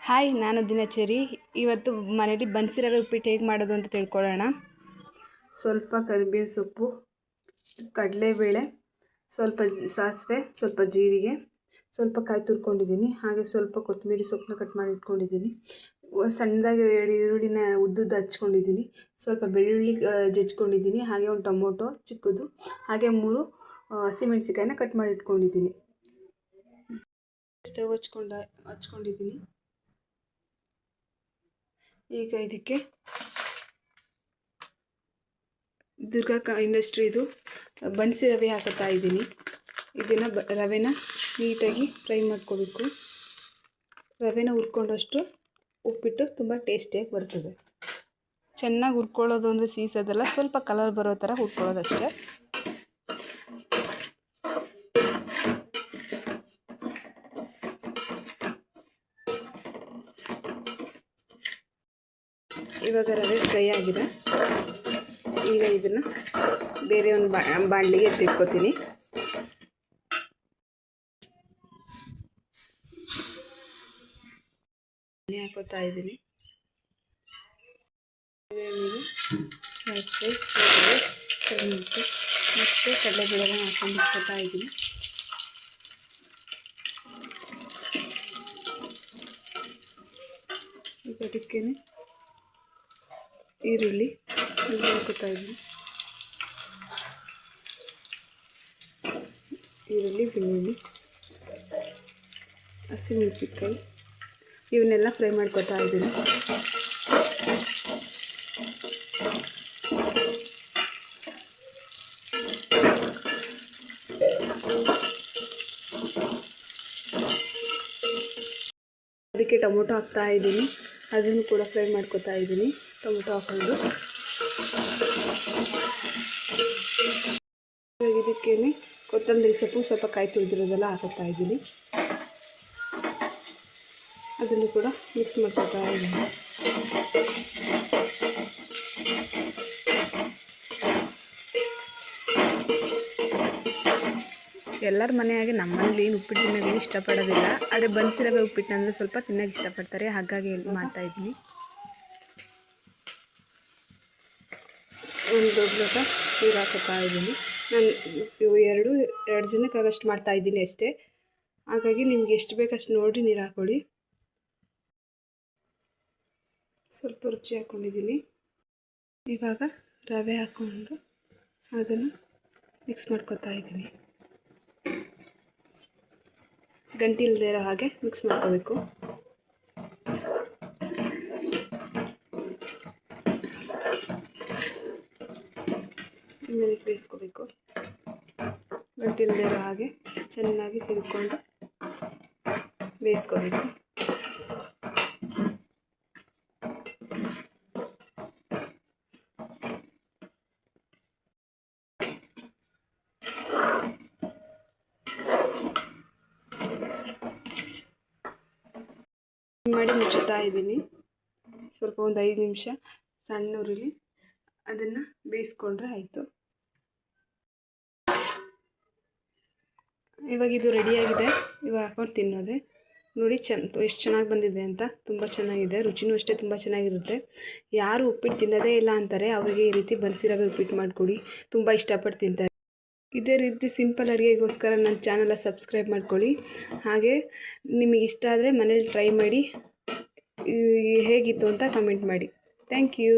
Hi, ನಾನು ದಿನಚರಿ. ಇವತ್ತು ಮನೇಲಿ ಬನ್ಸಿ ರವೆ ಉಪ್ಪಿಟ್ಟು ಹೇಗೆ ಮಾಡೋದು ಅಂತ ತಿಳ್ಕೊಳ್ಳೋಣ. ಸ್ವಲ್ಪ ಕರಿಬೇವು ಸೊಪ್ಪು, ಕಡಲೆಬೇಳೆ, ಸ್ವಲ್ಪ ಸಾಸಿವೆ, ಸ್ವಲ್ಪ ಜೀರಿಗೆ, ಸ್ವಲ್ಪ ಕಾಯಿ ತುರ್ಕೊಂಡಿದ್ದೀನಿ. ಹಾಗೆ ಸ್ವಲ್ಪ ಕೊತ್ತಂಬರಿ ಸೊಪ್ಪನ್ನ ಕಟ್ ಮಾಡಿ ಇಟ್ಕೊಂಡಿದ್ದೀನಿ. ಸಣ್ಣದಾಗಿ 2 ಈರುಳ್ಳಿನ ಉದ್ದುದ್ದು ಹಚ್ಕೊಂಡಿದ್ದೀನಿ. ಸ್ವಲ್ಪ ಬೆಳ್ಳುಳ್ಳಿ ಜಜ್ಕೊಂಡಿದ್ದೀನಿ. ಹಾಗೆ ಒಂದು ಟೊಮೊಟೊ ಚಿಕ್ಕದು, ಹಾಗೆ 3 ಹಸಿಮೆಣಸಿಕಾಯಿನ ಕಟ್ ಮಾಡಿ ಇಟ್ಕೊಂಡಿದ್ದೀನಿ. ಸ್ಟವ್ ಹಚ್ಕೊಂಡಿದ್ದೀನಿ. ಈಗ ಇದಕ್ಕೆ ದುರ್ಗಾ ಇಂಡಸ್ಟ್ರಿದು ಬನ್ಸಿ ರವೆ ಹಾಕುತ್ತಾ ಇದ್ದೀನಿ. ಇದನ್ನು ರವೆನ ನೀಟಾಗಿ ಫ್ರೈ ಮಾಡ್ಕೋಬೇಕು. ರವೆನ ಹುರ್ಕೊಂಡಷ್ಟು ಉಪ್ಪಿಟ್ಟು ತುಂಬ ಟೇಸ್ಟಿಯಾಗಿ ಬರ್ತದೆ. ಚೆನ್ನಾಗಿ ಹುರ್ಕೊಳ್ಳೋದು ಅಂದರೆ ಸೀಸೋದಲ್ಲ, ಸ್ವಲ್ಪ ಕಲರ್ ಬರೋ ಥರ ಹುರ್ಕೊಳ್ಳೋದಷ್ಟೇ. ಇವಾಗ ರವೆ ಫ್ರೈ ಆಗಿದೆ. ಈಗ ಇದನ್ನು ಬೇರೆ ಒಂದು ಬಾಣಲಿಗೆ ಎತ್ತಿಟ್ಕೊತೀನಿ. ಹಾಕೋತಾ ಇದ್ದೀನಿ. ಸಾಸಿವೆ, ಕರಿಮೆಣಸು ಮತ್ತು ಕಡಲೆಬೇಳೆನ ಹಾಕೊಂಡು ಇಟ್ಕೊತಾ ಇದ್ದೀನಿ. ಈಗ ಅದಕ್ಕೆ ಈರುಳ್ಳಿ ಹಾಕೋತಾ ಇದ್ದೀನಿ. ಈರುಳ್ಳಿ, ಬೆಳ್ಳುಳ್ಳಿ, ಹಸಿಮೆಣಸಿನ್ಕಾಯಿ ಇವನ್ನೆಲ್ಲ ಫ್ರೈ ಮಾಡ್ಕೊತಾ ಇದ್ದೀನಿ. ಅದಕ್ಕೆ ಟೊಮೊಟೊ ಹಾಕ್ತಾ ಇದ್ದೀನಿ. ಅದನ್ನು ಕೂಡ ಫ್ರೈ ಮಾಡ್ಕೊತಾ ಇದ್ದೀನಿ. ಟೊಮೊಟೊ ಹಾಕೊಂಡು ಇದಕ್ಕೆ ಕೊತ್ತಂಬರಿ ಸೊಪ್ಪು, ಸ್ವಲ್ಪ ಕಾಯಿ ತುರಿದಿರೋದೆಲ್ಲ ಹಾಕುತ್ತಾ ಇದ್ದೀನಿ. ಅದನ್ನು ಕೂಡ ಮಿಕ್ಸ್ ಮಾಡ್ಕೊತಾ ಇದ್ದೀನಿ. ಎಲ್ಲರ ಮನೆಯಾಗೆ ನಮ್ಮನೇಲಿ ಉಪ್ಪಿಟ್ಟು ತಿನ್ನೋದು ಇಷ್ಟಪಡೋದಿಲ್ಲ. ಆದರೆ ಬನ್ಸಿ ರವೆ ಉಪ್ಪಿಟ್ಟು ಅಂದರೆ ಸ್ವಲ್ಪ ತಿನ್ನೋಕೆ ಇಷ್ಟಪಡ್ತಾರೆ. ಹಾಗಾಗಿ ಮಾಡ್ತಾಯಿದ್ದೀನಿ. ಒಂದು ದೊಡ್ಡ ಲೋಟ ನೀರು ಹಾಕೋತಾ ಇದ್ದೀನಿ. ನಾನು ಎರಡು ಜನಕ್ಕಾಗಷ್ಟು ಮಾಡ್ತಾಯಿದ್ದೀನಿ ಅಷ್ಟೇ. ಹಾಗಾಗಿ ನಿಮ್ಗೆ ಎಷ್ಟು ಬೇಕಷ್ಟು ನೋಡಿ ನೀರು ಹಾಕ್ಕೊಳ್ಳಿ. ಸ್ವಲ್ಪ ರುಚಿ ಹಾಕ್ಕೊಂಡಿದ್ದೀನಿ. ಇವಾಗ ರವೆ ಹಾಕ್ಕೊಂಡು ಅದನ್ನು ಮಿಕ್ಸ್ ಮಾಡ್ಕೊತಾ ಇದ್ದೀನಿ. ಗಂಟೆ ಇಲ್ಲದೆ ಇರೋ ಹಾಗೆ ಮಿಕ್ಸ್ ಮಾಡ್ಕೋಬೇಕು. ಸಿಮ್ಮಿಗೆ ಬೇಯಿಸ್ಕೋಬೇಕು. ಗಂಟೆ ಇಲ್ಲದೆ ಇರೋ ಹಾಗೆ ಚೆನ್ನಾಗಿ ತಿಳ್ಕೊಂಡು ಬೇಯಿಸ್ಕೋಬೇಕು. ಮಾಡಿ ಮುಚ್ಚುತ್ತಾ ಇದ್ದೀನಿ. ಸ್ವಲ್ಪ ಒಂದು 5 ನಿಮಿಷ ಸಣ್ಣ ಉರಿಲಿ ಅದನ್ನು ಬೇಯಿಸ್ಕೊಂಡ್ರೆ ಆಯಿತು. ಇವಾಗ ಇದು ರೆಡಿಯಾಗಿದೆ. ಇವಾಗ ಹಾಕೊಂಡು ತಿನ್ನೋದೆ. ನೋಡಿ ಎಷ್ಟು ಚೆನ್ನಾಗಿ ಬಂದಿದೆ ಅಂತ. ತುಂಬ ಚೆನ್ನಾಗಿದೆ. ರುಚಿನೂ ಅಷ್ಟೇ ತುಂಬ ಚೆನ್ನಾಗಿರುತ್ತೆ. ಯಾರು ಉಪ್ಪಿಟ್ಟು ತಿನ್ನೋದೇ ಇಲ್ಲ ಅಂತಾರೆ, ಅವರಿಗೆ ಈ ರೀತಿ ಬನ್ಸಿ ರವೆ ಉಪ್ಪಿಟ್ಟು ಮಾಡಿಕೊಡಿ. ತುಂಬ ಇಷ್ಟಪಟ್ಟು ತಿಂತಾರೆ. ಇದೇ ರೀತಿ ಸಿಂಪಲ್ ಅಡುಗೆಗೋಸ್ಕರ ನನ್ನ ಚಾನಲ್ನ ಸಬ್ಸ್ಕ್ರೈಬ್ ಮಾಡ್ಕೊಳ್ಳಿ. ಹಾಗೆ ನಿಮಗೆ ಇಷ್ಟ ಆದರೆ ಮನೇಲಿ ಟ್ರೈ ಮಾಡಿ ಹೇಗಿತ್ತು ಅಂತ ಕಮೆಂಟ್ ಮಾಡಿ. Thank you.